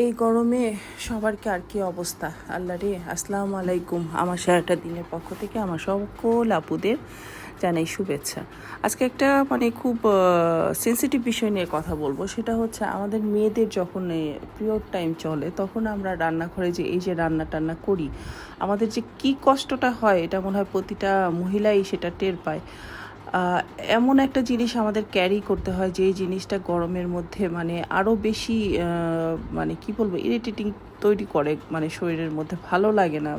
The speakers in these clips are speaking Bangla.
এই গরমে সবার কি আর কি অবস্থা আল্লাহ রে। আসসালামু আলাইকুম। আমার সারাটা দিনের পক্ষ থেকে আমার সকল আপুদের জানাই শুভেচ্ছা। আজকে একটা খুব সেন্সিটিভ বিষয় নিয়ে কথা বলবো। সেটা হচ্ছে আমাদের মেয়েদের যখন পিরিয়ড টাইম চলে তখন আমরা রান্নাঘরে যে এই যে রান্না টান্না করি, আমাদের যে কি কষ্টটা হয় এটা মনে হয় প্রতিটা মহিলাই সেটা টের পায়। আহ, এমন একটা জিনিস আমাদের ক্যারি করতে হয় যেই জিনিসটা গরমের মধ্যে আরও বেশি কি বলবো ইরিটেটিং তৈরি করে, শরীরের মধ্যে ভালো লাগে না,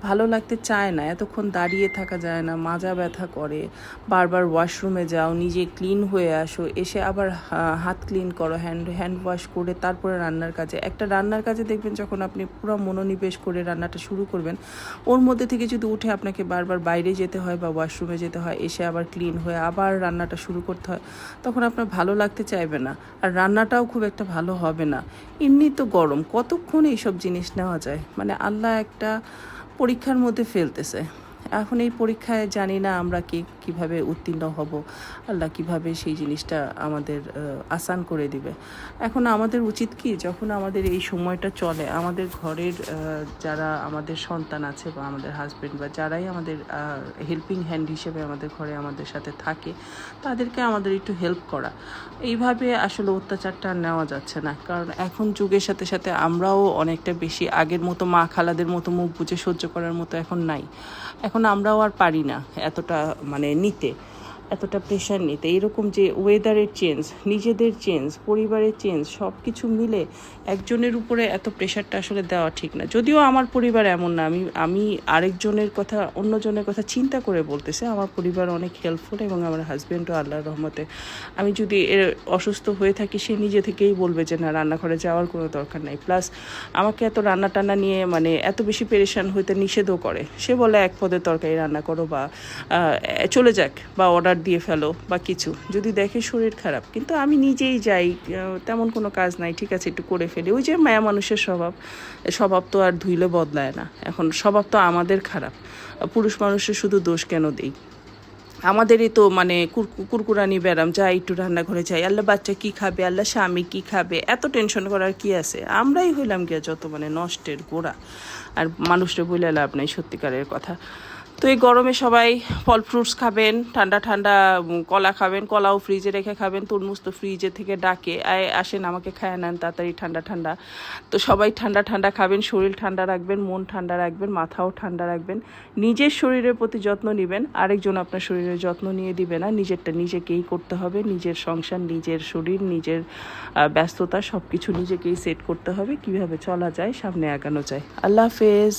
ভালো লাগতে চায় না, এতক্ষণ দাঁড়িয়ে থাকা যায় না, মাজা ব্যথা করে, বারবার ওয়াশরুমে যাও, নিজে ক্লিন হয়ে আসো, এসে আবার হাত ক্লিন করো, হ্যান্ড ওয়াশ করে তারপরে রান্নার কাজে। একটা রান্নার কাজে দেখবেন যখন আপনি পুরো মনোনিবেশ করে রান্নাটা শুরু করবেন, ওর মধ্যে থেকে যদি উঠে আপনাকে বারবার বাইরে যেতে হয় বা ওয়াশরুমে যেতে হয়, এসে আবার ক্লিন হয়ে আবার রান্নাটা শুরু করতে হয়, তখন আপনার ভালো লাগতে চাইবে না, আর রান্নাটাও খুব একটা ভালো হবে না। এমনি তো গরম, কতক্ষণ এইসব জিনিস নেওয়া যায়? আল্লাহ একটা পরীক্ষার মধ্যে ফেলতেছে। এখন এই পরীক্ষায় জানি না আমরা কিভাবে উত্তীর্ণ হব, আল্লাহ কিভাবে সেই জিনিসটা আমাদের আসান করে দিবে। এখন আমাদের উচিত কি, যখন আমাদের এই সময়টা চলে, আমাদের ঘরের যারা আমাদের সন্তান আছে বা আমাদের হাজব্যান্ড বা যারাই আমাদের হেল্পিং হ্যান্ড হিসেবে আমাদের ঘরে আমাদের সাথে থাকে, তাদেরকে আমাদের একটু হেল্প করা। এইভাবে আসলে অত্যাচারটা আর নেওয়া যাচ্ছে না, কারণ এখন যুগের সাথে সাথে আমরাও অনেকটা বেশি আগের মতো মা খালাদের মতো মুখ বুজে সহ্য করার মতো এখন নাই। এখন আমরাও আর পারি না এতটা নিতে, এতটা প্রেশার নিতে। এইরকম যে ওয়েদারের চেঞ্জ, নিজেদের চেঞ্জ, পরিবারের চেঞ্জ, সব কিছু মিলে একজনের উপরে এত প্রেশারটা আসলে দেওয়া ঠিক না। যদিও আমার পরিবার এমন না, আমি আরেকজনের কথা, অন্যজনের কথা চিন্তা করে বলতেছি। আমার পরিবার অনেক হেল্পফুল এবং আমার হাজব্যান্ডও আল্লাহর রহমতে, আমি যদি অসুস্থ হয়ে থাকি সে নিজে থেকেই বলবে যে না, রান্নাঘরে যাওয়ার কোনো দরকার নাই। প্লাস আমাকে এত রান্না টান্না নিয়ে এত বেশি পেরেশান হইতে নিষেধও করে। সে বলে এক পদের তরকারি রান্না করো বা চলে যাক বা অর্ডার দিয়ে ফেলো বা কিছু, যদি দেখে শরীর খারাপ। কিন্তু আমি নিজেই যাই, তেমন কোনো কাজ নাই, ঠিক আছে একটু করে ফেলি। ওই যে মায়া মানুষের স্বভাব, স্বভাব তো আর ধুইলে বদলায় না। এখন স্বভাব তো আমাদের খারাপ, পুরুষ মানুষের শুধু দোষ কেন দিই? আমাদেরই তো কুরকুরানি ব্যারাম, যা একটু রান্নাঘরে যাই, আল্লাহ বাচ্চা কি খাবে, আল্লাহ স্বামী কি খাবে, এত টেনশন করার কি আছে? আমরাই হইলাম গিয়া যত নষ্টের গোড়া। আর মানুষটা বলে লাভ নাই, সত্যিকারের কথা। তো এই গরমে সবাই ফল ফ্রুটস খাবেন, ঠান্ডা ঠান্ডা কলা খাবেন, কলাও ফ্রিজে রেখে খাবেন, তরমুজ তো ফ্রিজে থেকে ডাকে আসেন আমাকে খায় নেন তাড়াতাড়ি ঠান্ডা ঠান্ডা। তো সবাই ঠান্ডা ঠান্ডা খাবেন, শরীর ঠান্ডা রাখবেন, মন ঠান্ডা রাখবেন, মাথাও ঠান্ডা রাখবেন। নিজের শরীরের প্রতি যত্ন নেবেন, আরেকজন আপনার শরীরের যত্ন নিয়ে দিবে না। নিজেরটা নিজেকেই করতে হবে। নিজের সংসার, নিজের শরীর, নিজের ব্যস্ততা সব কিছু নিজেকেই সেট করতে হবে, কিভাবে চলা যায়, সামনে আগানো যায়। আল্লাহ হাফেজ।